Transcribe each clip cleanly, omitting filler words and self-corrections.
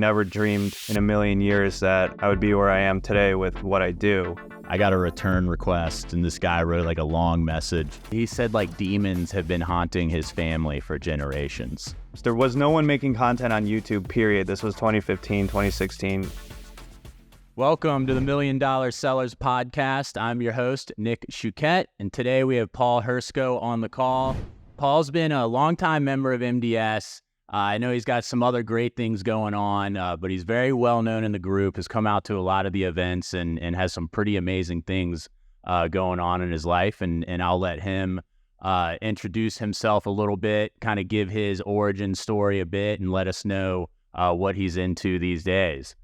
Never dreamed in a million years that I would be where I am today with what I do. I got a return request and this guy wrote like a long message. He said like demons have been haunting his family for generations. There was no one making content on YouTube, period. This was 2015, 2016. Welcome to the $1 Million Sellers Podcast. I'm your host, Nick Chouquette, and today we have Paul Hersko on the call. Paul's been a longtime member of MDS. I know he's got some other great things going on, but he's very well known in the group, has come out to a lot of the events and has some pretty amazing things going on in his life. And I'll let him introduce himself a little bit, kind of give his origin story a bit and let us know what he's into these days.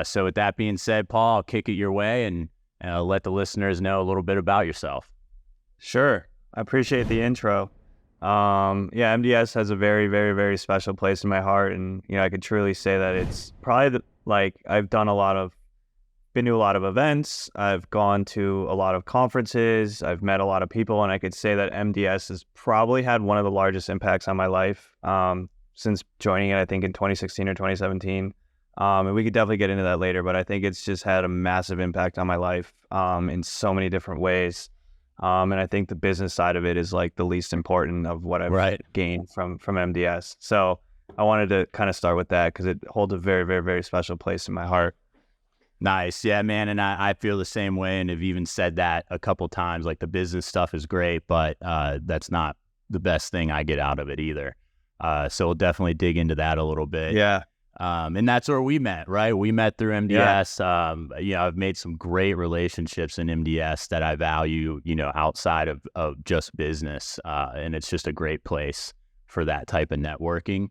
So with that being said, Paul, I'll kick it your way and let the listeners know a little bit about yourself. Sure. I appreciate the intro. MDS has a very, very, very special place in my heart. And, I could truly say that it's probably I've been to a lot of events. I've gone to a lot of conferences. I've met a lot of people. And I could say that MDS has probably had one of the largest impacts on my life since joining it, I think in 2016 or 2017. And we could definitely get into that later, but I think it's just had a massive impact on my life in so many different ways. And I think the business side of it is like the least important of what I've gained from MDS. So I wanted to kind of start with that because it holds a very, very, very special place in my heart. Nice. Yeah, man. And I feel the same way and have even said that a couple times. Like the business stuff is great, but that's not the best thing I get out of it either. So we'll definitely dig into that a little bit. Yeah. And that's where we met, right? We met through MDS. Yeah. I've made some great relationships in MDS that I value, outside of just business. And it's just a great place for that type of networking.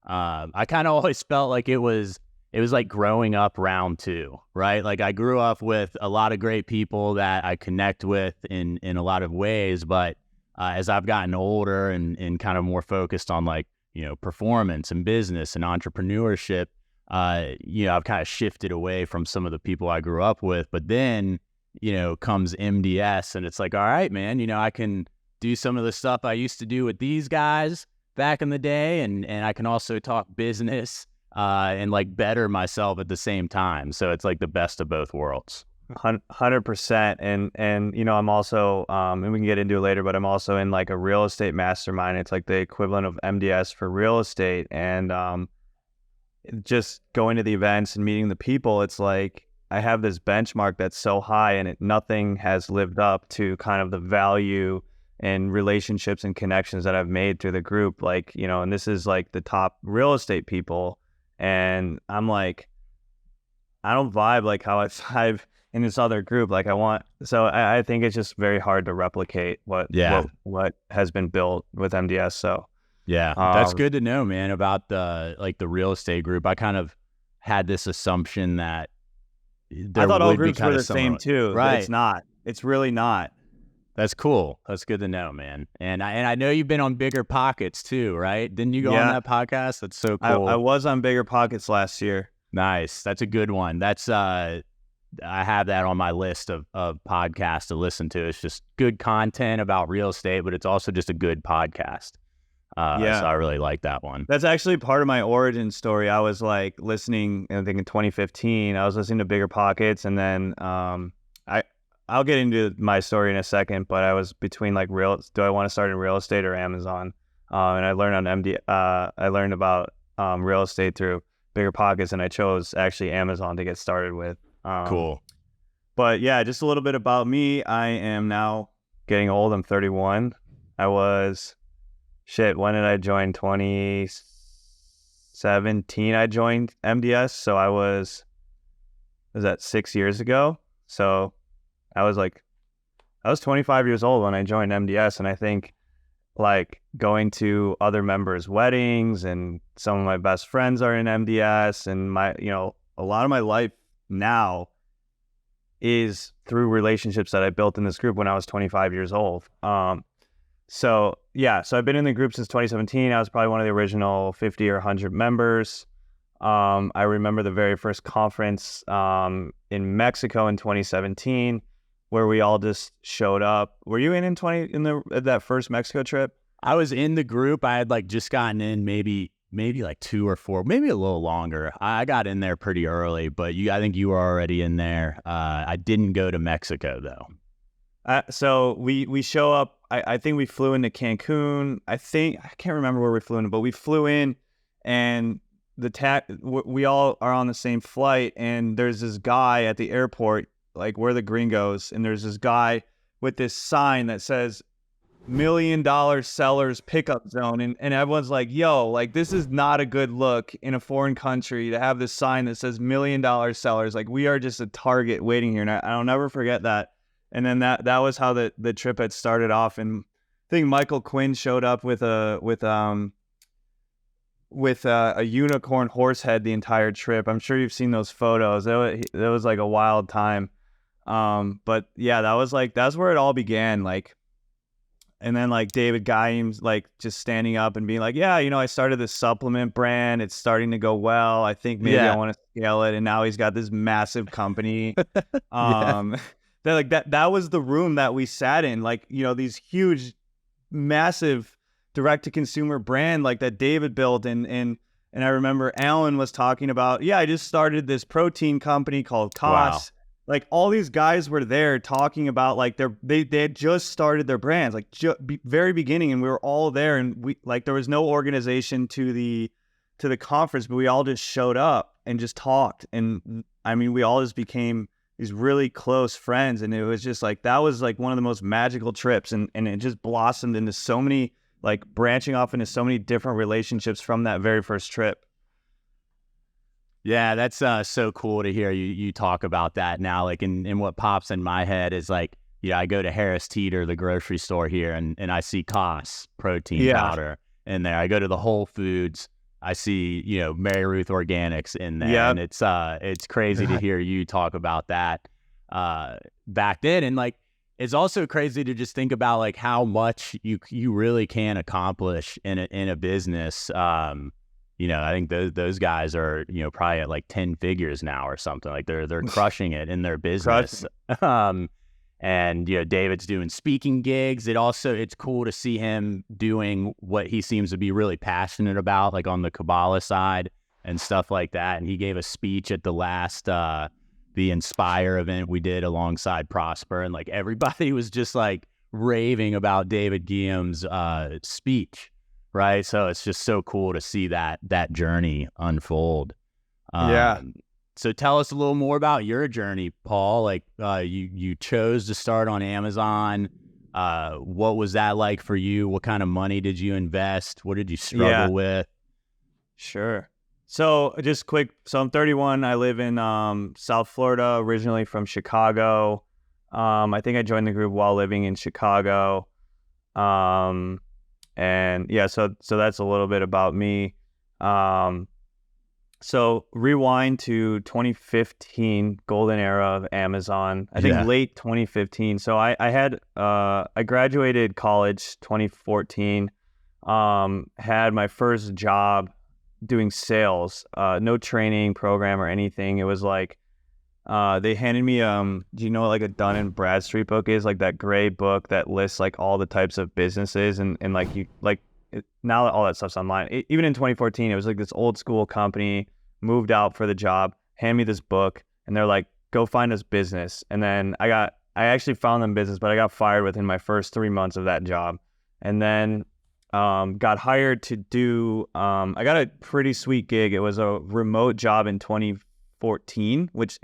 I kind of always felt like it was like growing up round two, right? Like I grew up with a lot of great people that I connect with in a lot of ways. But as I've gotten older and kind of more focused on performance and business and entrepreneurship, I've kind of shifted away from some of the people I grew up with. But then, comes MDS and it's like, all right, man, I can do some of the stuff I used to do with these guys back in the day. And I can also talk business and like better myself at the same time. So it's like the best of both worlds. 100%. And I'm also, and we can get into it later, but I'm also in like a real estate mastermind. It's like the equivalent of MDS for real estate. And just going to the events and meeting the people, it's like I have this benchmark that's so high and nothing has lived up to kind of the value and relationships and connections that I've made through the group. Like, and this is like the top real estate people. And I'm like, I don't vibe like how I vibe in this other group. I think it's just very hard to replicate what has been built with MDS. So yeah, that's good to know, man, about the real estate group. I kind of had this assumption that I thought all groups were the same too. Right. But it's not. It's really not. That's cool. That's good to know, man. And I know you've been on Bigger Pockets too, right? Didn't you go on that podcast? That's so cool. I was on Bigger Pockets last year. Nice. That's a good one. That's I have that on my list of podcasts to listen to. It's just good content about real estate, but it's also just a good podcast. So I really like that one. That's actually part of my origin story. I was like listening, I think in 2015, I was listening to Bigger Pockets, and then I'll get into my story in a second, but I was between like do I want to start in real estate or Amazon? And I learned on I learned about real estate through Bigger Pockets, and I chose actually Amazon to get started with. Cool. But yeah, just a little bit about me. I am now getting old. I'm 31. When did I join? 2017 I joined MDS. So was that 6 years ago? So I was 25 years old when I joined MDS. And I think like going to other members' weddings, and some of my best friends are in MDS, and a lot of my life now is through relationships that I built in this group when I was 25 years old. So I've been in the group since 2017. I was probably one of the original 50 or 100 members. I remember the very first conference in Mexico in 2017, where we all just showed up. Were you in that first Mexico trip? I was in the group. I had just gotten in maybe maybe like 2 or 4, maybe a little longer. I got in there pretty early, but I think you were already in there. I didn't go to Mexico though. So we show up. I think we flew into Cancun. I can't remember where we flew in, but we flew in, and we all are on the same flight. And there's this guy at the airport, like we're the gringos, and there's this guy with this sign that says $1 million sellers pickup zone, and everyone's like, yo, like this is not a good look in a foreign country to have this sign that says $1 million sellers. Like we are just a target waiting here, and I'll never forget that. And then that was how the trip had started off. And I think Michael Quinn showed up with a unicorn horse head the entire trip. I'm sure you've seen those photos. That was like a wild time. But yeah, that's where it all began. Like, and then like David Gaim's like just standing up and being like, yeah, I started this supplement brand. It's starting to go well. I think maybe I want to scale it. And now he's got this massive company. That was the room that we sat in, like, these huge, massive direct to consumer brand like that David built. And I remember Alan was talking about, I just started this protein company called Koss. Wow. Like all these guys were there talking about like they had just started their brands, like very beginning. And we were all there, and there was no organization to the conference, but we all just showed up and just talked. And I mean, we all just became these really close friends, and it was just like that was like one of the most magical trips, and it just blossomed into so many, like branching off into so many different relationships from that very first trip. Yeah, that's so cool to hear you talk about that now. Like, and what pops in my head is like, I go to Harris Teeter, the grocery store here, and I see Koss protein powder in there. I go to the Whole Foods, I see, Mary Ruth Organics in there. Yep. And it's crazy to hear you talk about that back then. And like, it's also crazy to just think about like how much you really can accomplish in a business. I think those guys are, probably at like 10 figures now or something. Like they're crushing it in their business. And, David's doing speaking gigs. It's cool to see him doing what he seems to be really passionate about, like on the Kabbalah side and stuff like that. And he gave a speech at the last, the Inspire event we did alongside Prosper. And like everybody was just like raving about David Guillaume's speech, right? So it's just so cool to see that journey unfold. So tell us a little more about your journey, Paul. Like you chose to start on Amazon. What was that like for you? What kind of money did you invest? What did you struggle with? Sure. So just quick. So I'm 31. I live in South Florida, originally from Chicago. I think I joined the group while living in Chicago. And yeah, so that's a little bit about me. So rewind to 2015, golden era of Amazon. I think late 2015. So I graduated college 2014. Had my first job doing sales. No training program or anything. It was like they handed me do you know what like a Dun and Bradstreet book is? Like that gray book that lists like all the types of businesses and like you like. Now that all that stuff's online, even in 2014, it was like this old school company moved out for the job, hand me this book, and they're like, go find us business. And then I actually found them business, but I got fired within my first 3 months of that job. And then got hired to do, I got a pretty sweet gig. It was a remote job in 2014, which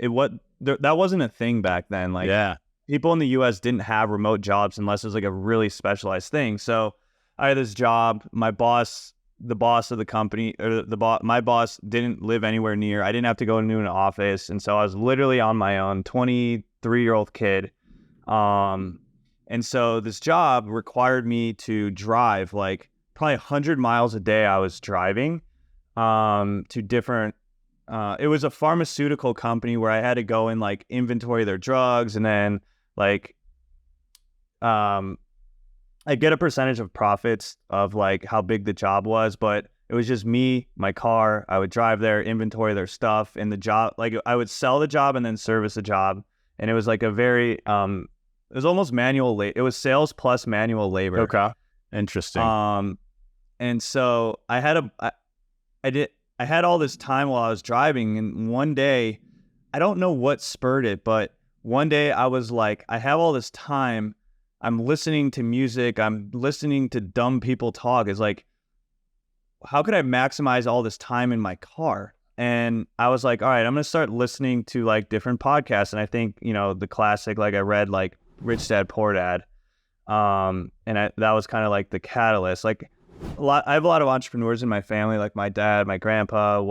that wasn't a thing back then. Like people in the US didn't have remote jobs unless it was like a really specialized thing. So I had this job. My boss, the boss of the company, or my boss didn't live anywhere near. I didn't have to go into an office, and so I was literally on my own, 23-year-old kid. And so this job required me to drive like probably 100 miles a day. I was driving to different. It was a pharmaceutical company where I had to go and like inventory their drugs, and then like I get a percentage of profits of like how big the job was, but it was just me, my car. I would drive there, inventory their stuff, and the job, like I would sell the job and then service the job. And it was like a very, it was almost manual labor. It was sales plus manual labor. Okay. Interesting. And so I had I had all this time while I was driving, and one day, I don't know what spurred it, but one day I was like, I have all this time. I'm listening to music. I'm listening to dumb people talk. It's like, how could I maximize all this time in my car? And I was like, all right, I'm going to start listening to like different podcasts. And I think, the classic, like I read like Rich Dad, Poor Dad. That was kind of like the catalyst. Like I have a lot of entrepreneurs in my family, like my dad, my grandpa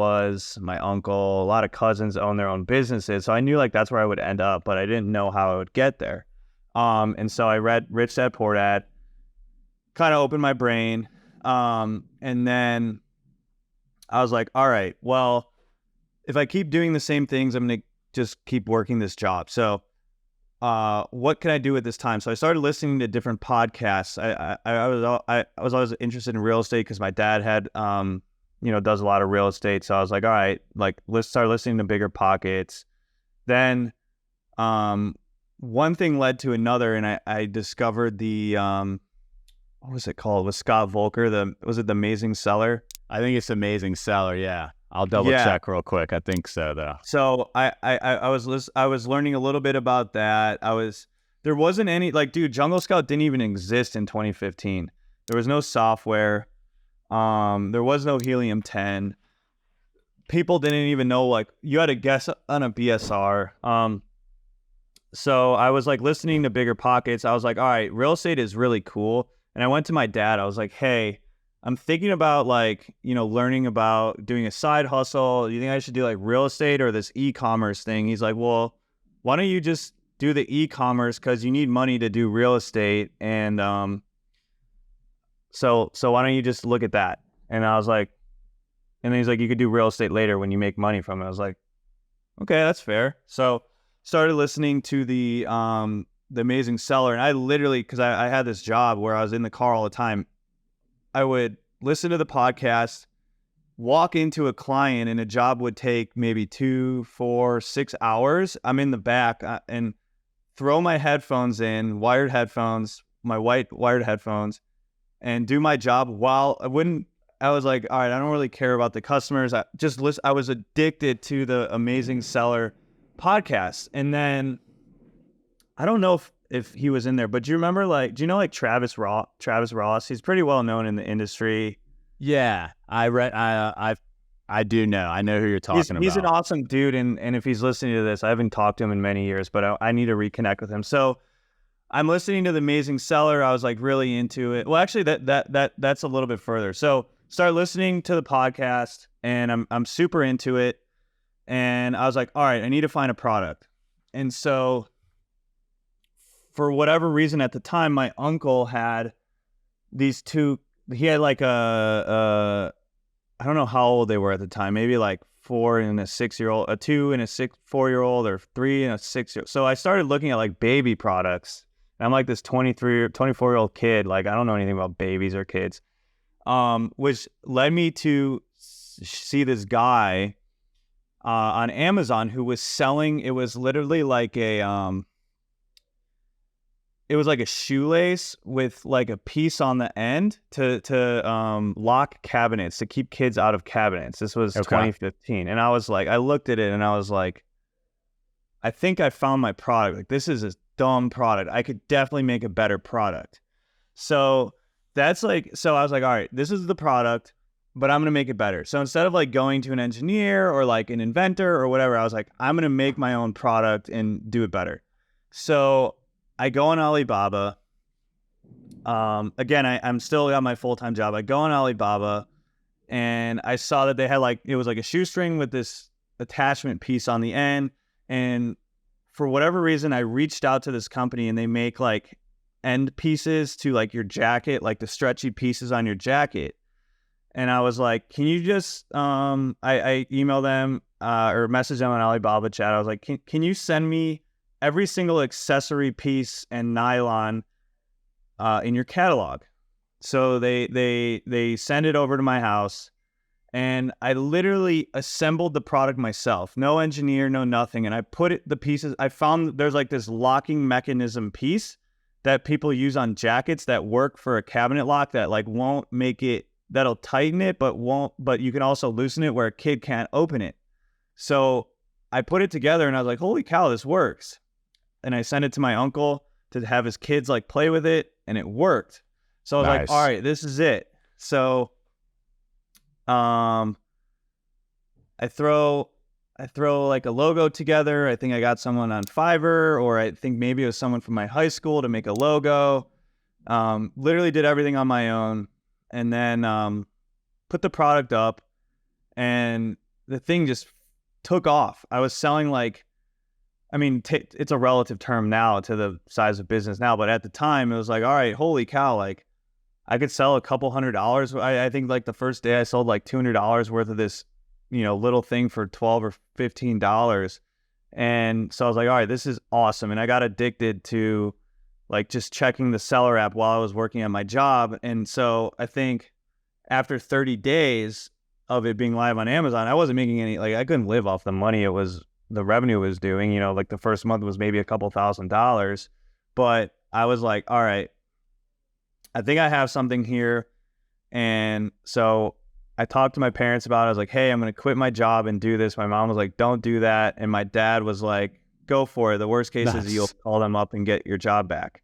my uncle, a lot of cousins own their own businesses. So I knew like that's where I would end up, but I didn't know how I would get there. And so I read Rich Dad, Poor Dad, kind of opened my brain. And then I was like, all right, well, if I keep doing the same things, I'm going to just keep working this job. So, what can I do at this time? So I started listening to different podcasts. I was always interested in real estate because my dad had, does a lot of real estate. So I was like, all right, like let's start listening to Bigger Pockets. Then, one thing led to another, and I discovered the, what was it called? With Scott Volker, was it The Amazing Seller? I think it's Amazing Seller. Yeah. I'll double check real quick. I think so though. So I was learning a little bit about that. There wasn't any, like, dude, Jungle Scout didn't even exist in 2015. There was no software. There was no Helium 10. People didn't even know, like, you had to guess on a BSR. So I was like listening to Bigger Pockets. I was like, all right, real estate is really cool. And I went to my dad. I was like, hey, I'm thinking about like, learning about doing a side hustle. Do you think I should do like real estate or this e-commerce thing? He's like, well, why don't you just do the e-commerce? Cause you need money to do real estate. And, so why don't you just look at that? And I was like, and then he's like, you could do real estate later when you make money from it. I was like, okay, that's fair. So started listening to the Amazing Seller. And I literally, cause I had this job where I was in the car all the time. I would listen to the podcast, walk into a client, and a job would take maybe 2, 4, 6 hours. I'm in the back and throw my headphones in, wired headphones, my white wired headphones, and do my job while I was like, all right, I don't really care about the customers. I was addicted to the Amazing Seller podcast. And then I don't know if he was in there, but do you know like Travis Ross? He's pretty well known in the industry. Yeah, I do know. I know who you're talking about. He's an awesome dude, and if he's listening to this, I haven't talked to him in many years, but I need to reconnect with him. So I'm listening to The Amazing Seller. I was like really into it. Well, actually, that's a little bit further. So start listening to the podcast, and I'm super into it. And I was like, all right, I need to find a product. And so, for whatever reason at the time, my uncle had these two. He had like I don't know how old they were at the time. Maybe like 4 and a 6-year-old, a 2 and a 4-year-old, or 3 and a 6-year-old. So I started looking at like baby products. And I'm like this 24-year-old kid. Like I don't know anything about babies or kids. Which led me to see this guy on Amazon who was selling. It was literally like it was like a shoelace with like a piece on the end to lock cabinets, to keep kids out of cabinets. This was 2015. And I was like, I looked at it and I was like, I think I found my product. Like, this is a dumb product. I could definitely make a better product. So I was like, all right, this is the product, but I'm going to make it better. So instead of like going to an engineer or like an inventor or whatever, I was like, I'm going to make my own product and do it better. So I go on Alibaba. Again, I'm still got my full-time job. I go on Alibaba and I saw that they had like, it was like a shoestring with this attachment piece on the end. And for whatever reason, I reached out to this company and they make like end pieces to like your jacket, like the stretchy pieces on your jacket. And I was like, can you just, I emailed them or messaged them on Alibaba chat. I was like, can you send me every single accessory piece and nylon in your catalog? So they send it over to my house, and I literally assembled the product myself. No engineer, no nothing. And I put the pieces. I found there's like this locking mechanism piece that people use on jackets that work for a cabinet lock that like won't make it that'll tighten it, but you can also loosen it where a kid can't open it. So I put it together and I was like, holy cow, this works. And I sent it to my uncle to have his kids like play with it, and it worked. So I was like, all right, this is it. So I throw like a logo together. I think I got someone on Fiverr, or I think maybe it was someone from my high school to make a logo. Literally did everything on my own, and then put the product up, and the thing just took off. I was selling like, I mean, it's a relative term now to the size of business now, but at the time it was like, all right, holy cow, like I could sell a couple $100. I think like the first day I sold like $200 worth of this, little thing for $12 or $15. And so I was like, all right, this is awesome. And I got addicted to like just checking the seller app while I was working at my job. And so I think after 30 days of it being live on Amazon, I wasn't making any, like I couldn't live off the money the revenue was doing, like the first month was maybe a couple $1,000s, but I was like, all right, I think I have something here. And so I talked to my parents about it. I was like, hey, I'm going to quit my job and do this. My mom was like, don't do that. And my dad was like, go for it. The worst case is you'll call them up and get your job back.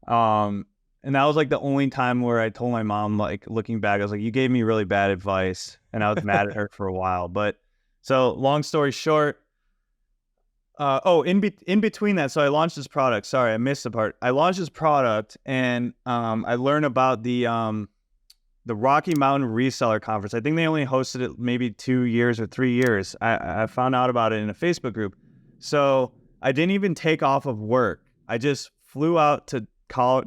And that was like the only time where I told my mom, like looking back, I was like, you gave me really bad advice. And I was mad at her for a while. But so long story short, in between that, so I launched this product. Sorry, I missed the part. I launched this product, and I learned about the Rocky Mountain Reseller Conference. I think they only hosted it maybe 2 years or 3 years. I found out about it in a Facebook group. So I didn't even take off of work. I just flew out to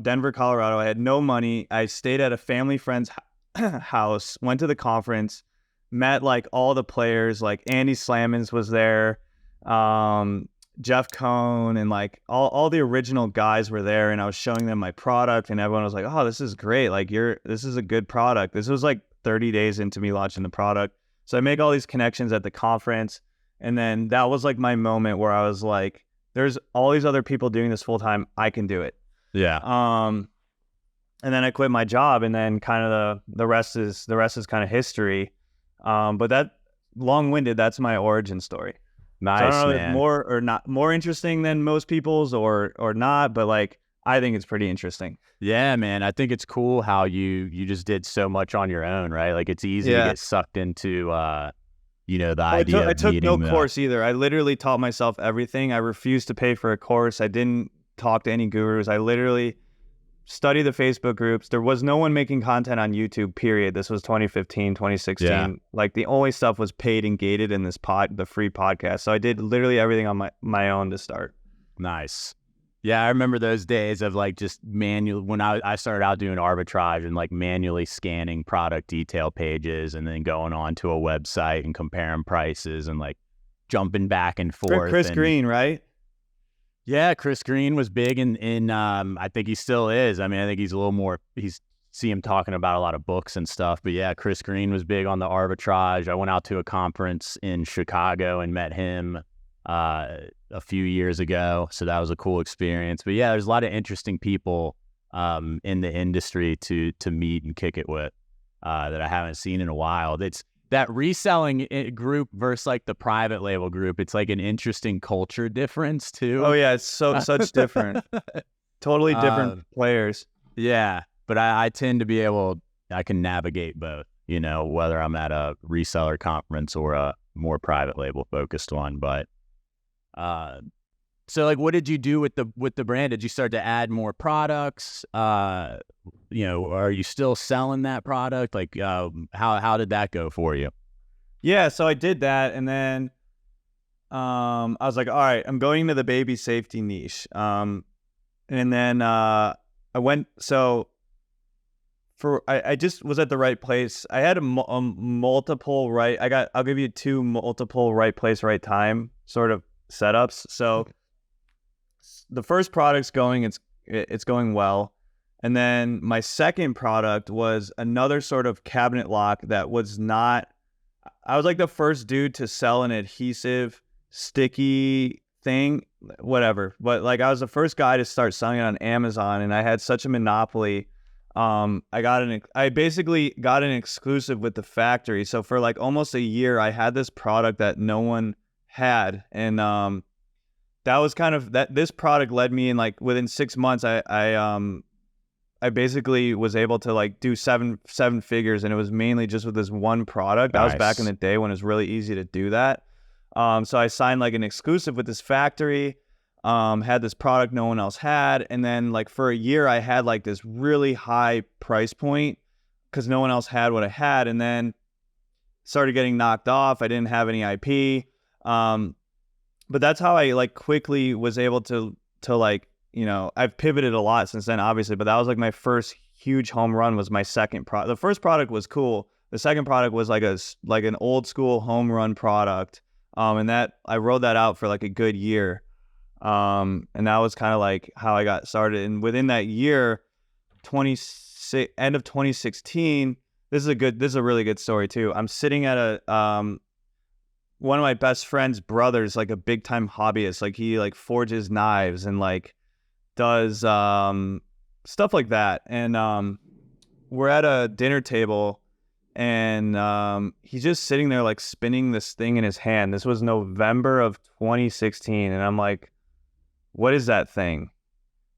Denver, Colorado. I had no money. I stayed at a family friend's house, went to the conference, met like all the players, like Andy Slamans was there. Jeff Cohn and like all the original guys were there, and I was showing them my product, and everyone was like, oh, this is great. Like this is a good product. This was like 30 days into me launching the product. So I make all these connections at the conference. And then that was like my moment where I was like, there's all these other people doing this full time. I can do it. Yeah. And then I quit my job, and then kind of the rest is kind of history. But that long-winded, that's my origin story. Nice, so I don't know man. if more or not more interesting than most people's or not, but like I think it's pretty interesting. Yeah, man. I think it's cool how you just did so much on your own, right? Like it's easy to get sucked into the idea. I took no course either. I literally taught myself everything. I refused to pay for a course. I didn't talk to any gurus. I literally studied the Facebook groups. There was no one making content on YouTube, period. This was 2015, 2016. Yeah. Like the only stuff was paid and gated in this the free podcast. So I did literally everything on my own to start. Nice. Yeah, I remember those days of like just when I started out doing arbitrage and like manually scanning product detail pages and then going on to a website and comparing prices and like jumping back and forth. Chris Green, right? Yeah, Chris Green was big in I think he still is. I mean, I think he's a little more, see him talking about a lot of books and stuff. But yeah, Chris Green was big on the arbitrage. I went out to a conference in Chicago and met him a few years ago. So that was a cool experience. But yeah, there's a lot of interesting people in the industry to meet and kick it with that I haven't seen in a while. It's that reselling group versus like the private label group. It's like an interesting culture difference too. Oh yeah, it's such different, totally different players. Yeah, but I tend to be I can navigate both, whether I'm at a reseller conference or a more private label focused one. But so like, what did you do with the brand? Did you start to add more products? Are you still selling that product? Like, how did that go for you? Yeah, so I did that, and then I was like, all right, I'm going into the baby safety niche. And then I went. So I just was at the right place. I had a multiple right. I'll give you 2 multiple right place, right time sort of setups. So the first product's going, it's going well. And then my second product was another sort of cabinet lock that was not, I was like the first dude to sell an adhesive sticky thing, whatever. But like I was the first guy to start selling it on Amazon, and I had such a monopoly I basically got an exclusive with the factory. So for like almost a year, I had this product that no one had, and that was kind of that. This product led me in like within 6 months, I basically was able to like do seven figures, and it was mainly just with this one product. That was back in the day when it was really easy to do that. So I signed like an exclusive with this factory, had this product no one else had, and then like for a year I had like this really high price point because no one else had what I had, and then started getting knocked off. I didn't have any IP, but that's how I like quickly was able to like, you know, I've pivoted a lot since then, obviously, but that was like my first huge home run. Was my second product. The first product was cool. The second product was like an old school home run product. And that I rode that out for like a good year. And that was kind of like how I got started. And within that year, end of 2016, this is a really good story too. I'm sitting at one of my best friend's brothers, like a big time hobbyist. Like he like forges knives and like does stuff like that. And we're at a dinner table, and he's just sitting there like spinning this thing in his hand. This was November of 2016, and I'm like, what is that thing?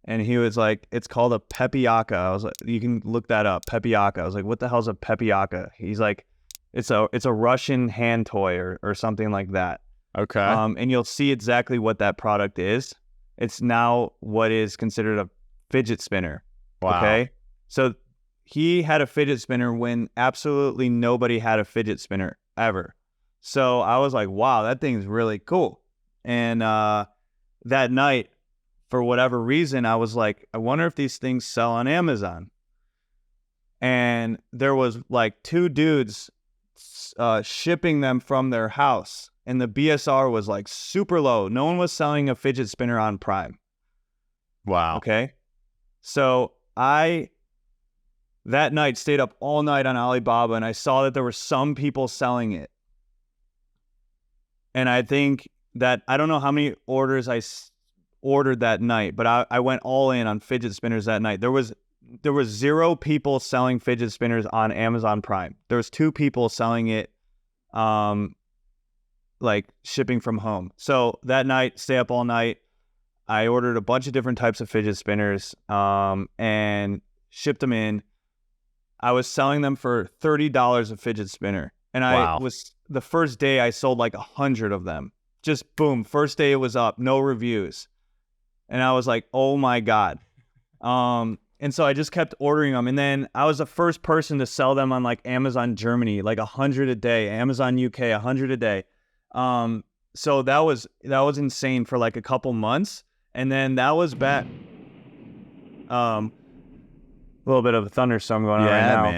And he was like, it's called a pepiaka. I was like, you can look that up, pepiaka. I was like, what the hell's a pepiaka? He's like, it's a Russian hand toy or something like that. Okay. And you'll see exactly what that product is. It's now what is considered a fidget spinner. Wow. Okay. So he had a fidget spinner when absolutely nobody had a fidget spinner ever. So I was like, wow, that thing's really cool. And that night, for whatever reason, I was like, I wonder if these things sell on Amazon. And there was like 2 dudes shipping them from their house. And the BSR was like super low. No one was selling a fidget spinner on Prime. Wow. Okay. So I, that night, stayed up all night on Alibaba, and I saw that there were some people selling it. And I think that, I don't know how many orders I ordered that night, but I went all in on fidget spinners that night. There was 0 people selling fidget spinners on Amazon Prime. There was 2 people selling it, like shipping from home. So that night, stay up all night. I ordered a bunch of different types of fidget spinners, and shipped them in. I was selling them for $30 a fidget spinner. And the first day I sold like 100 of them. Just boom. First day it was up, no reviews. And I was like, oh my God. And so I just kept ordering them. And then I was the first person to sell them on like Amazon Germany, like 100 a day, Amazon UK, 100 a day. So that was insane for like a couple months. And then that was back, a little bit of a thunderstorm going on right now. Yeah,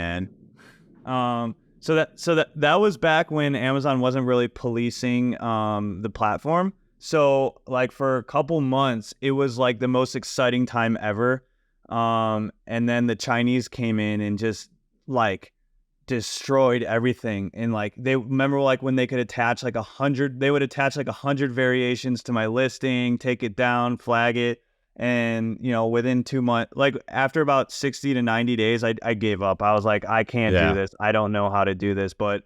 man. So that was back when Amazon wasn't really policing the platform. So like for a couple months, it was like the most exciting time ever. And then the Chinese came in and just like destroyed everything. And like they remember like when they could attach like 100, they would attach like 100 variations to my listing, take it down, flag it. And, you know, within 2 months, like after about 60 to 90 days, I gave up. I was like, I can't do this. I don't know how to do this. But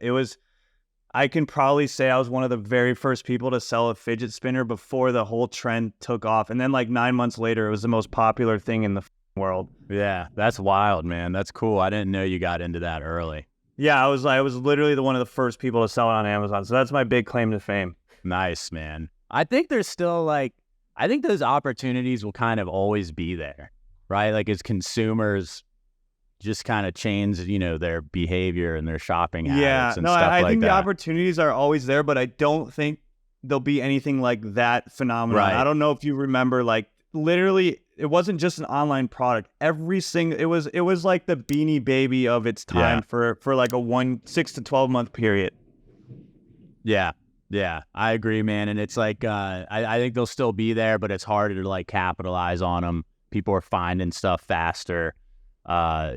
I can probably say I was one of the very first people to sell a fidget spinner before the whole trend took off. And then like 9 months later, it was the most popular thing in the world. Yeah, that's wild, man. That's cool. I didn't know you got into that early. Yeah, I was literally one of the first people to sell it on Amazon. So that's my big claim to fame. Nice, man. I think there's still like, I think those opportunities will kind of always be there, right? Like as consumers just kind of change, you know, their behavior and their shopping habits and stuff like that. I think the opportunities are always there, but I don't think there'll be anything like that phenomenon. Right. I don't know if you remember, like literally, it wasn't just an online product. Every single, it was like the Beanie Baby of its time for like a 6 to 12 month period. Yeah. Yeah, I agree, man. And it's like, I think they'll still be there, but it's harder to like capitalize on them. People are finding stuff faster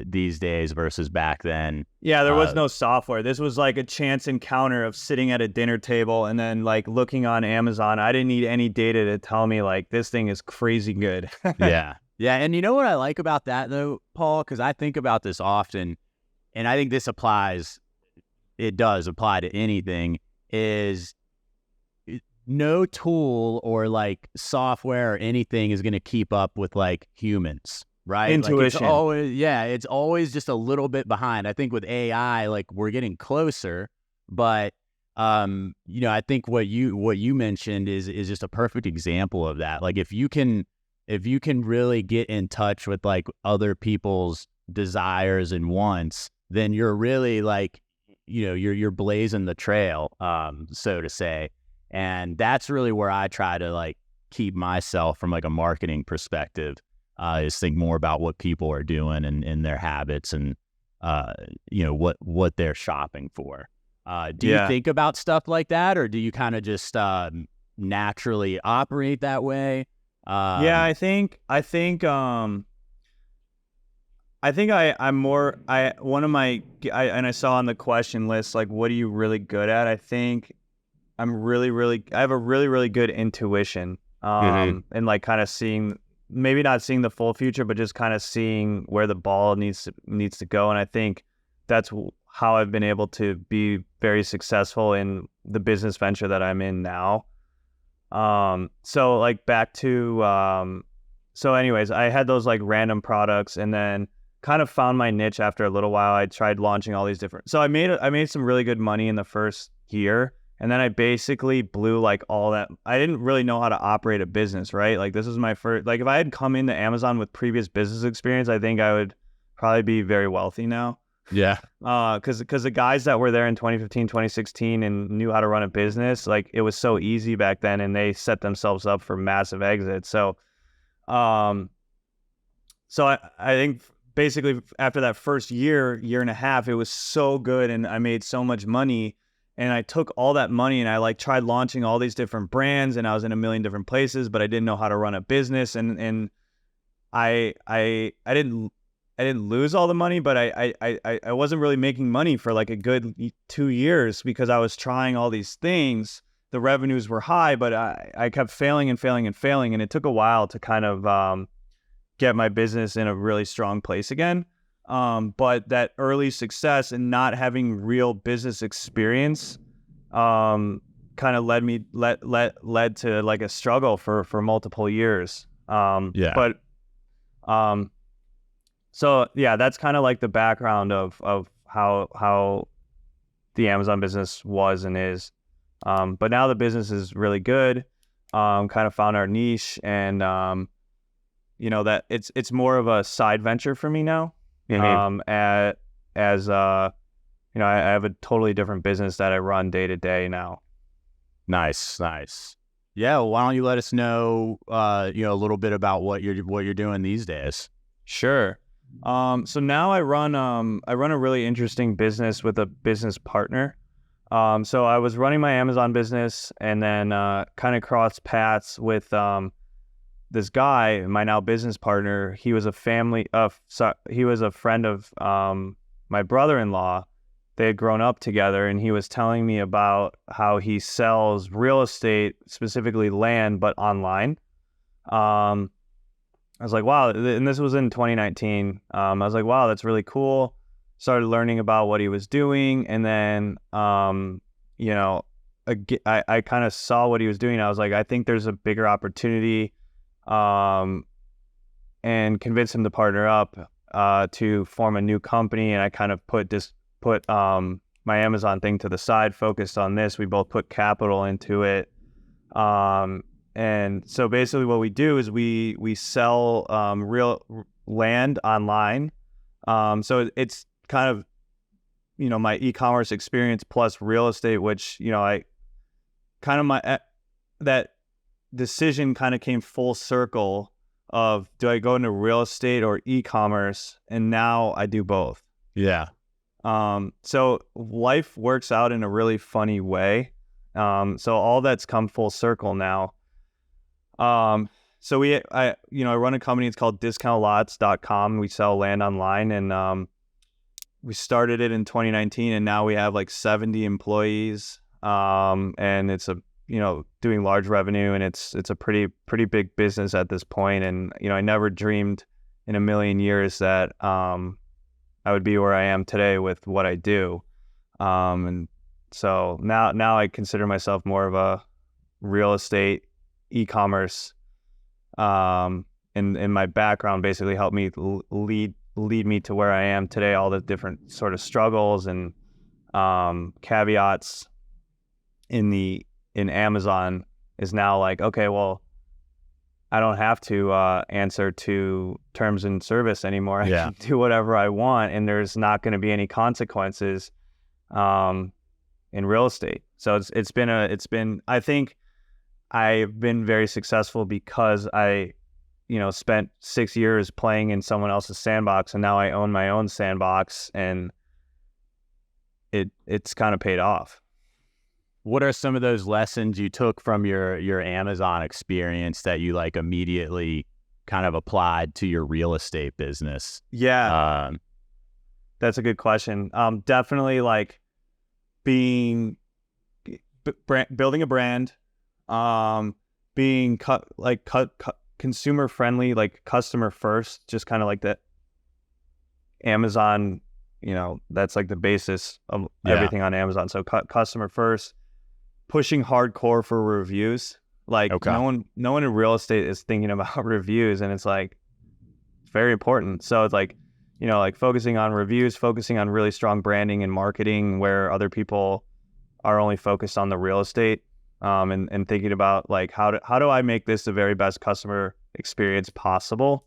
these days versus back then. Yeah, there was no software. This was like a chance encounter of sitting at a dinner table and then like looking on Amazon. I didn't need any data to tell me like this thing is crazy good. Yeah. Yeah, and you know what I like about that though, Paul? Because I think about this often, and I think this applies. It does apply to anything. Is no tool or like software or anything is going to keep up with like humans, right? Like Intuition. it's always just a little bit behind. I think with AI, like we're getting closer, but I think what you mentioned is just a perfect example of that. Like if you can really get in touch with like other people's desires and wants, then you're really like, you're blazing the trail, so to say. And that's really where I try to like keep myself from like a marketing perspective, is think more about what people are doing and their habits and, what they're shopping for. Do you Yeah. think about stuff like that, or do you kind of just naturally operate that way? Yeah, Um, I'm more and I saw on the question list, like, what are you really good at? I think I have a really, really good intuition. mhm. And like kind of seeing, maybe not seeing the full future, but just kind of seeing where the ball needs to go. And I think that's how I've been able to be very successful in the business venture that I'm in now. So like back to, so anyways, I had those like random products and then kind of found my niche after a little while. I tried launching all these different, so I made some really good money in the first year. And then I basically blew like all that. I didn't really know how to operate a business, right? Like this was my first, like if I had come into Amazon with previous business experience, I think I would probably be very wealthy now. Yeah. Because the guys that were there in 2015, 2016 and knew how to run a business, like it was so easy back then, and they set themselves up for massive exits. Um, so I think basically after that first year and a half, it was so good, and I made so much money, and I took all that money and I like tried launching all these different brands, and I was in a million different places, but I didn't know how to run a business, and I didn't lose all the money, but I wasn't really making money for like a good 2 years because I was trying all these things. The revenues were high, but I kept failing and failing and failing. And it took a while to kind of get my business in a really strong place again. But that early success and not having real business experience kind of led to like a struggle for multiple years. Yeah. But So yeah, that's kind of like the background of how the Amazon business was and is. But now the business is really good. Kind of found our niche, and that it's more of a side venture for me now. Mhm. As I have a totally different business that I run day to day now. Nice, nice. Yeah. Well, why don't you let us know, a little bit about what you're doing these days? Sure. So now I run a really interesting business with a business partner. So I was running my Amazon business and then kind of crossed paths with this guy, my now business partner. He was a he was a friend of my brother-in-law. They had grown up together, and he was telling me about how he sells real estate, specifically land, but online. Um, I was like, wow, and this was in 2019. I was like, wow, that's really cool. Started learning about what he was doing, and then, I kind of saw what he was doing. I was like, I think there's a bigger opportunity, and convinced him to partner up, to form a new company. And I kind of put my Amazon thing to the side, focused on this. We both put capital into it. And so basically what we do is we sell real land online. So it's kind of, my e-commerce experience plus real estate, which, I kind of that decision kind of came full circle of, do I go into real estate or e-commerce? And now I do both. Yeah. So life works out in a really funny way. So all that's come full circle now. So I run a company. It's called discountlots.com. We sell land online, and we started it in 2019, and now we have like 70 employees. And it's a doing large revenue, and it's a pretty big business at this point. And I never dreamed in a million years that I would be where I am today with what I do. And so now I consider myself more of a real estate e-commerce. And my background basically helped me lead me to where I am today. All the different sort of struggles and caveats in Amazon is now like, okay, well, I don't have to answer to terms and service anymore. I can do whatever I want, and there's not going to be any consequences in real estate. So it's been I think I've been very successful because I spent 6 years playing in someone else's sandbox, and now I own my own sandbox, and it's kind of paid off. What are some of those lessons you took from your Amazon experience that you like immediately kind of applied to your real estate business? Yeah, that's a good question. Definitely like building a brand, being consumer friendly, like customer first, just kind of like that. Amazon, that's like the basis of everything on Amazon. So customer first, pushing hardcore for reviews. Like no one in real estate is thinking about reviews, and it's like very important. So it's like, like focusing on reviews, focusing on really strong branding and marketing, where other people are only focused on the real estate. And thinking about like how do I make this the very best customer experience possible,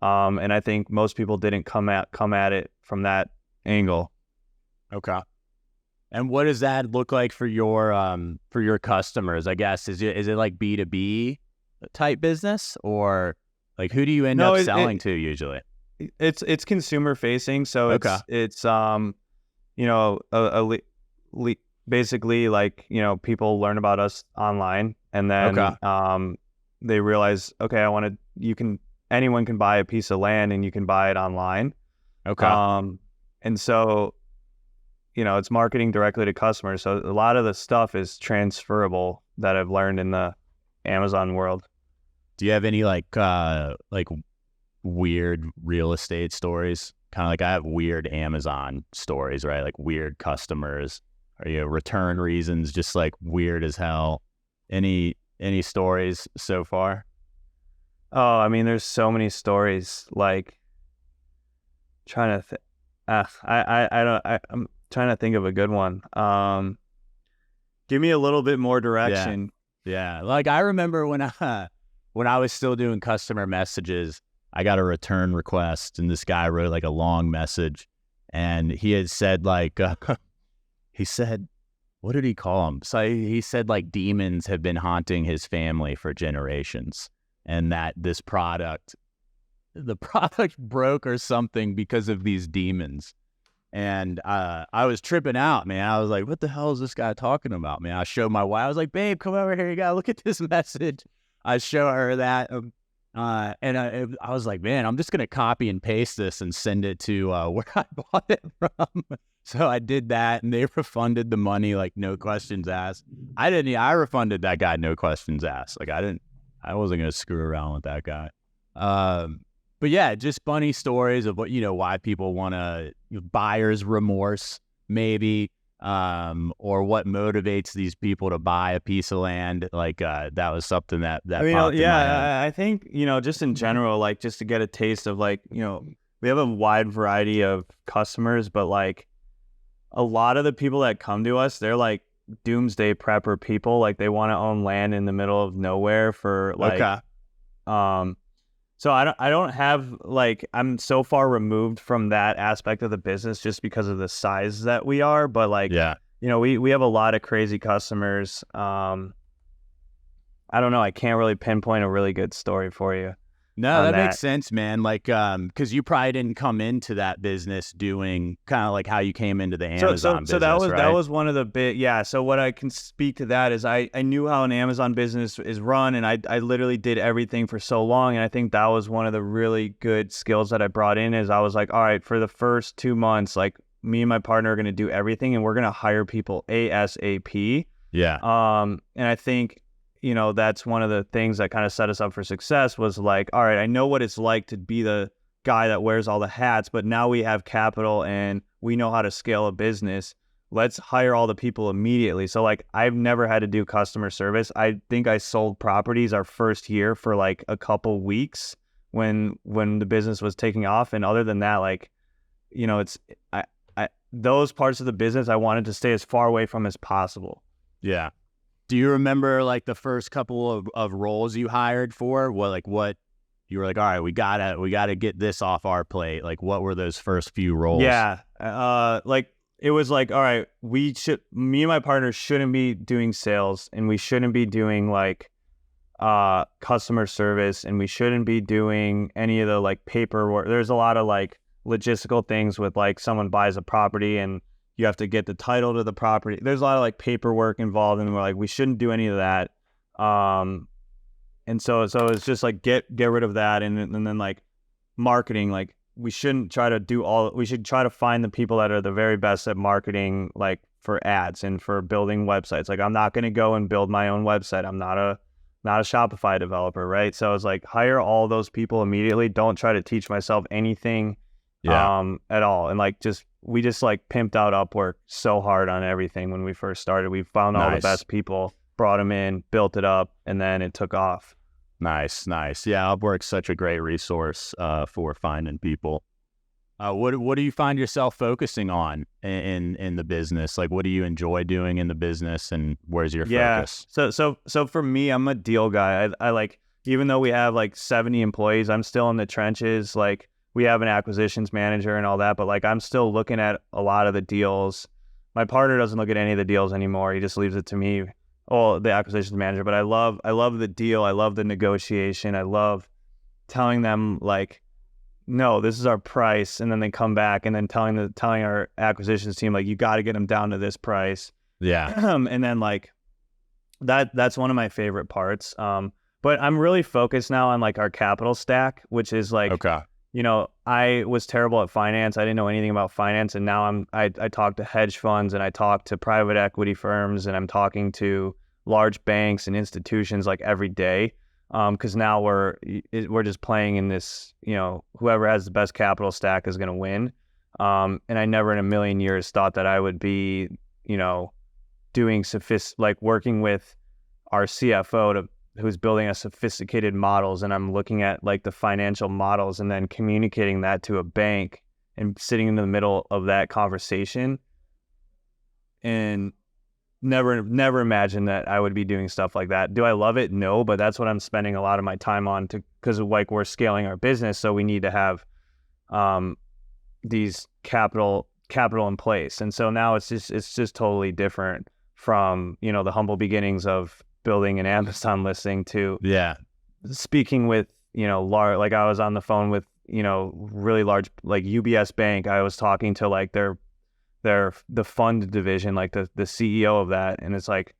and I think most people didn't come at it from that angle. Okay. And what does that look like for your customers? I guess is it like B2B type business, or like who do you end up selling to usually? It's consumer facing, so it's basically like, people learn about us online, and then they realize, okay, anyone can buy a piece of land, and you can buy it online. And so, it's marketing directly to customers. So a lot of the stuff is transferable that I've learned in the Amazon world. Do you have any like weird real estate stories? Kind of like I have weird Amazon stories, right? Like weird customers. Or return reasons, just like weird as hell. Any stories so far? Oh, I mean, there's so many stories. Like, I'm trying to think of a good one. Give me a little bit more direction. Yeah. Like I remember when I was still doing customer messages, I got a return request, and this guy wrote like a long message, and he had said like. He said, what did he call them? So he said like demons have been haunting his family for generations, and that the product broke or something because of these demons. And I was tripping out, man. I was like, what the hell is this guy talking about, man? I showed my wife. I was like, babe, come over here. You got to look at this message. I show her that. And I was like, man, I'm just going to copy and paste this and send it to where I bought it from. So I did that, and they refunded the money, like no questions asked. I refunded that guy, no questions asked. Like I wasn't going to screw around with that guy. But yeah, just funny stories of what, why people want to, buyer's remorse, maybe, or what motivates these people to buy a piece of land. Like, that was something that popped in my head. I think, just in general, like just to get a taste of like, we have a wide variety of customers, but like, a lot of the people that come to us, they're like doomsday prepper people. Like they want to own land in the middle of nowhere for like, so I don't have like, I'm so far removed from that aspect of the business just because of the size that we are. But like, we have a lot of crazy customers. I don't know. I can't really pinpoint a really good story for you. No, that makes sense, man. Like, because you probably didn't come into that business doing kind of like how you came into the Amazon business, so that was right? That was one of the big, So what I can speak to that is I knew how an Amazon business is run, and I literally did everything for so long, and I think that was one of the really good skills that I brought in. Is I was like, all right, for the first 2 months, like me and my partner are going to do everything, and we're going to hire people ASAP. Yeah. And I think you know, that's one of the things that kind of set us up for success was like, all right, I know what it's like to be the guy that wears all the hats, but now we have capital and we know how to scale a business. Let's hire all the people immediately. So like, I've never had to do customer service. I think I sold properties our first year for like a couple weeks when the business was taking off. And other than that, like, you know, those parts of the business I wanted to stay as far away from as possible. Yeah. Do you remember like the first couple of roles you hired for? What you were like, all right, we gotta get this off our plate. Like, what were those first few roles? Yeah. Like it was like, all right, me and my partner shouldn't be doing sales, and we shouldn't be doing like customer service, and we shouldn't be doing any of the like paperwork. There's a lot of like logistical things with like someone buys a property and you have to get the title to the property. There's a lot of like paperwork involved, and we're like, we shouldn't do any of that. And so it's just like get rid of that, and then like marketing, like we shouldn't try to do we should try to find the people that are the very best at marketing, like for ads and for building websites. Like I'm not going to go and build my own website. I'm not a Shopify developer, right? So it's like hire all those people immediately. Don't try to teach myself anything at all. And like we just like pimped out Upwork so hard on everything when we first started. We found all the best people, brought them in, built it up, and then it took off. Nice. Yeah, Upwork's such a great resource for finding people. What do you find yourself focusing on in the business? Like, what do you enjoy doing in the business, and where's your focus? So for me, I'm a deal guy. I like, even though we have like 70 employees, I'm still in the trenches. Like, we have an acquisitions manager and all that, but like I'm still looking at a lot of the deals. My partner doesn't look at any of the deals anymore. He just leaves it to me, the acquisitions manager. But I love the deal. I love the negotiation. I love telling them like, no, this is our price, and then they come back and then telling our acquisitions team like, you got to get them down to this price. Yeah. And then like that's one of my favorite parts. But I'm really focused now on like our capital stack, which is like, okay. You know, I was terrible at finance. I didn't know anything about finance. And now I talk to hedge funds, and I talk to private equity firms, and I'm talking to large banks and institutions like every day. Because now we're just playing in this, you know, whoever has the best capital stack is going to win. And I never in a million years thought that I would be, you know, doing working with our CFO who's building a sophisticated models, and I'm looking at like the financial models and then communicating that to a bank and sitting in the middle of that conversation, and never imagined that I would be doing stuff like that. Do I love it? No, but that's what I'm spending a lot of my time on because like we're scaling our business, so we need to have these capital in place. And so now it's just totally different from, you know, the humble beginnings of building an Amazon listing to speaking with, you know, like I was on the phone with, you know, really large, like UBS Bank. I was talking to like the fund division, like the CEO of that. And it's like,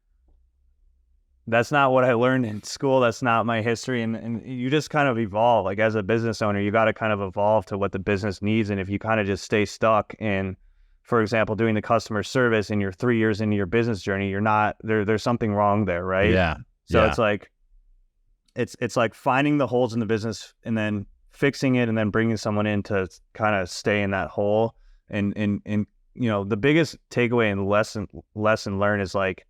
that's not what I learned in school. That's not my history. And you just kind of evolve. Like as a business owner, you got to kind of evolve to what the business needs. And if you kind of just stay stuck in, for example, doing the customer service and you're 3 years into your business journey, you're not there's something wrong there, right? Yeah. So it's like, it's like finding the holes in the business and then fixing it and then bringing someone in to kind of stay in that hole. And you know, the biggest takeaway and lesson learned is like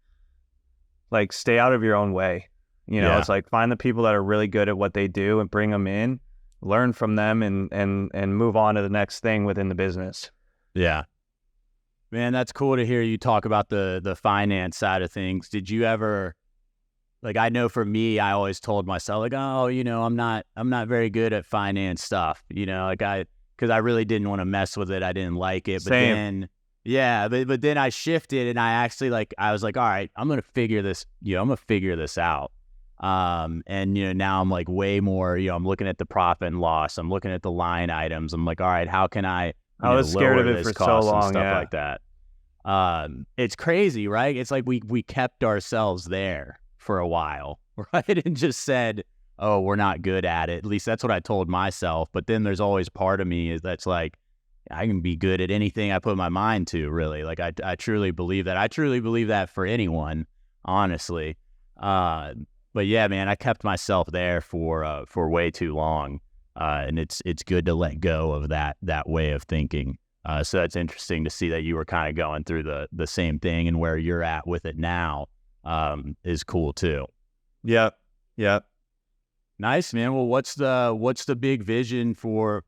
stay out of your own way. You know, it's like find the people that are really good at what they do and bring them in, learn from them, and move on to the next thing within the business. Yeah. Man, that's cool to hear you talk about the finance side of things. Did you ever, like, I know for me, I always told myself like, oh, you know, I'm not very good at finance stuff, you know, like because I really didn't want to mess with it. I didn't like it. But Same. then, but then I shifted, and I actually I was like, all right, I'm going to figure this, you know, I'm going to figure this out. And, you know, now I'm like way more, you know, I'm looking at the profit and loss. I'm looking at the line items. I'm like, all right, how can I, I was scared of it for so long, and stuff like that. It's crazy, right? It's like we kept ourselves there for a while, right? And just said, oh, we're not good at it. At least that's what I told myself. But then there's always part of me that's like, I can be good at anything I put my mind to, really. Like I truly believe that. I truly believe that for anyone, honestly. but yeah, man, I kept myself there for way too long. And it's good to let go of that way of thinking. So that's interesting to see that you were kind of going through the same thing, and where you're at with it now is cool too. Yep. Yep. Nice, man. Well, what's the big vision for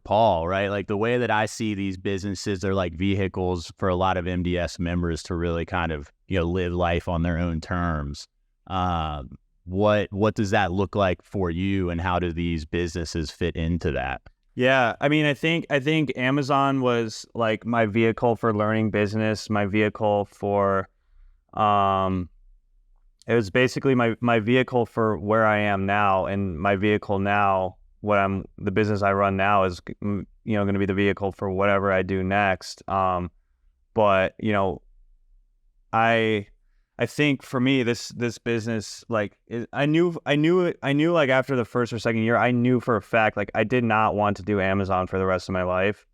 Paul, right? Like, the way that I see these businesses, they're like vehicles for a lot of MDS members to really kind of, live life on their own terms. What does that look like for you, and how do these businesses fit into that? Yeah, I mean, I think Amazon was like my vehicle for learning business, my vehicle for it was basically my vehicle for where I am now, and my vehicle now, the business I run now is going to be the vehicle for whatever I do next. But I think for me, this business, like, I knew like after the first or second year, I knew for a fact, like, I did not want to do Amazon for the rest of my life.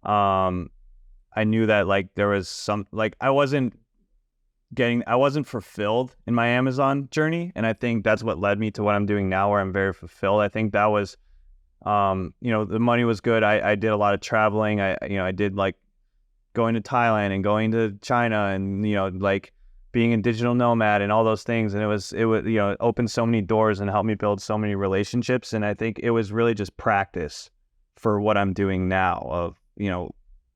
I knew that, like, there was some, like, I wasn't fulfilled in my Amazon journey. And I think that's what led me to what I'm doing now, where I'm very fulfilled. I think that was, the money was good. I did a lot of traveling. I did, like, going to Thailand and going to China, and, like, being a digital nomad and all those things. And it was, it opened so many doors and helped me build so many relationships. And I think it was really just practice for what I'm doing now of,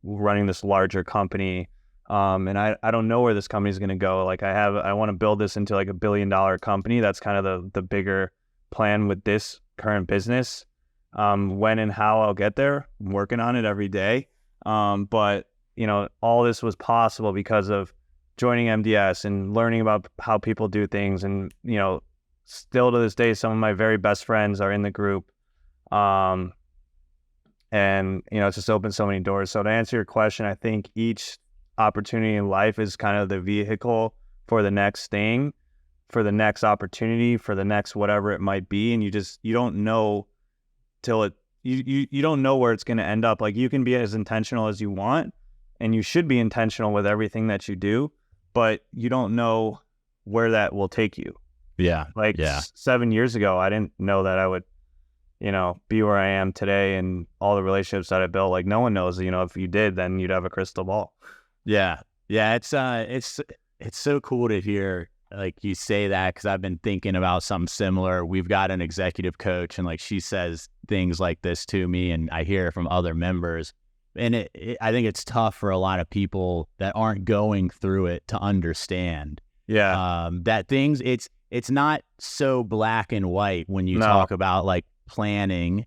running this larger company. And I don't know where this company is going to go. Like, I want to build this into like $1 billion company. That's kind of the bigger plan with this current business. When and how I'll get there, I'm working on it every day. But all this was possible because of joining MDS and learning about how people do things. And, still to this day, some of my very best friends are in the group. And, it's just opened so many doors. So to answer your question, I think each opportunity in life is kind of the vehicle for the next thing, for the next opportunity, for the next whatever it might be. And you don't know till you don't know where it's going to end up. Like, you can be as intentional as you want, and you should be intentional with everything that you do, but you don't know where that will take you. Yeah. Like, 7 years ago, I didn't know that I would, be where I am today, and all the relationships that I built. Like, no one knows, if you did, then you'd have a crystal ball. Yeah. Yeah. It's so cool to hear, like, you say that, because I've been thinking about something similar. We've got an executive coach, and, like, she says things like this to me, and I hear it from other members. And I think it's tough for a lot of people that aren't going through it to understand. Yeah. That things, it's not so black and white when you talk about, like, planning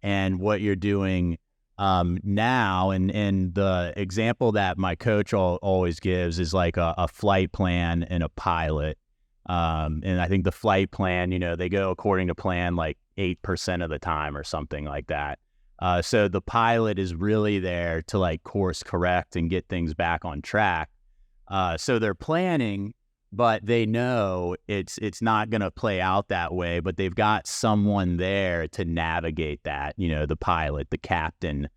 and what you're doing now. And the example that my coach always gives is like a flight plan and a pilot. And I think the flight plan, they go according to plan like 8% of the time or something like that. So the pilot is really there to, like, course correct and get things back on track. So they're planning, but they know it's not going to play out that way, but they've got someone there to navigate that, the pilot, the captain,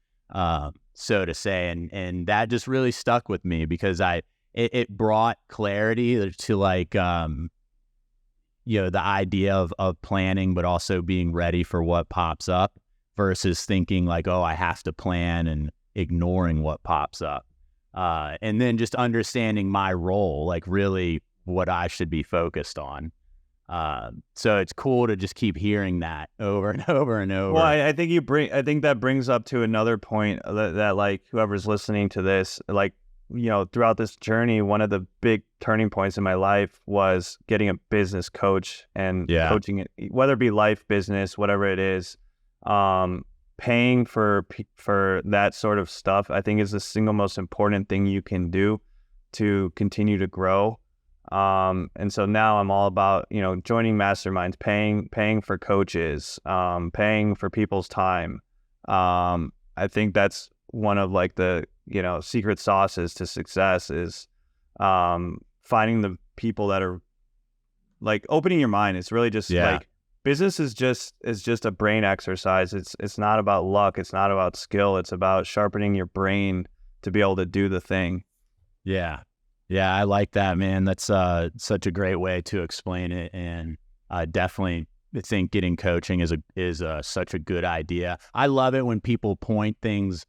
so to say. And that just really stuck with me, because it brought clarity to, like, the idea of planning, but also being ready for what pops up, versus thinking like, oh, I have to plan, and ignoring what pops up. And then just understanding my role, like, really what I should be focused on. So it's cool to just keep hearing that over and over and over. Well, I think that brings up to another point that like, whoever's listening to this, like, throughout this journey, one of the big turning points in my life was getting a business coach and coaching it, whether it be life, business, whatever it is. Paying for that sort of stuff, I think, is the single most important thing you can do to continue to grow. And so now I'm all about, joining masterminds, paying for coaches, paying for people's time. I think that's one of, like, the, secret sauces to success is, finding the people that are, like, opening your mind. It's really just like, business is just a brain exercise. It's not about luck. It's not about skill. It's about sharpening your brain to be able to do the thing. Yeah. Yeah, I like that, man. That's such a great way to explain it. And definitely think getting coaching is such a good idea. I love it when people point things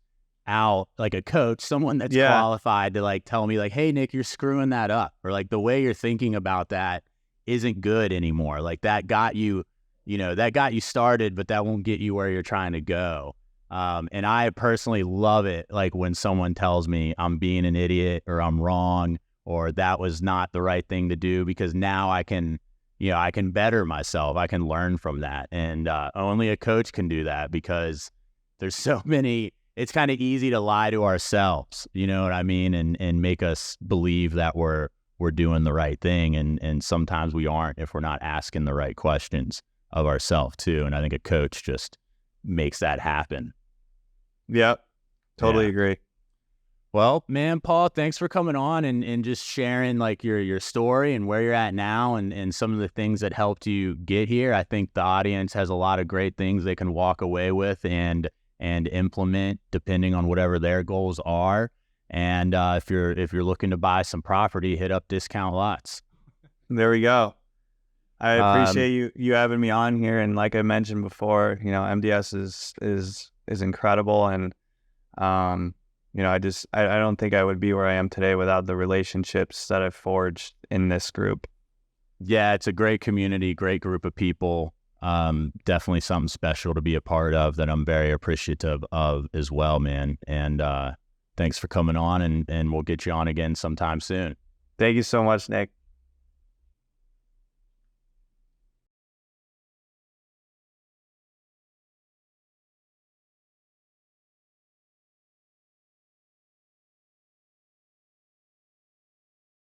out, like a coach, someone that's qualified to like tell me like, hey, Nick, you're screwing that up, or like the way you're thinking about that isn't good anymore. Like that got you, that got you started, but that won't get you where you're trying to go. And I personally love it, like when someone tells me I'm being an idiot or I'm wrong or that was not the right thing to do, because now I can better myself. I can learn from that. And only a coach can do that, because there's so many. It's kind of easy to lie to ourselves, you know what I mean, and make us believe that we're doing the right thing, and sometimes we aren't if we're not asking the right questions of ourselves too. And I think a coach just makes that happen. Yep, totally agree. Well, man, Paul, thanks for coming on and just sharing like your story and where you're at now and some of the things that helped you get here. I think the audience has a lot of great things they can walk away with and implement depending on whatever their goals are. And if you're looking to buy some property, hit up Discount Lots. There we go. I appreciate you having me on here. And like I mentioned before, MDS is incredible. And, I don't think I would be where I am today without the relationships that I've forged in this group. Yeah, it's a great community, great group of people. Definitely something special to be a part of that I'm very appreciative of as well, man. And thanks for coming on, and we'll get you on again sometime soon. Thank you so much, Nick.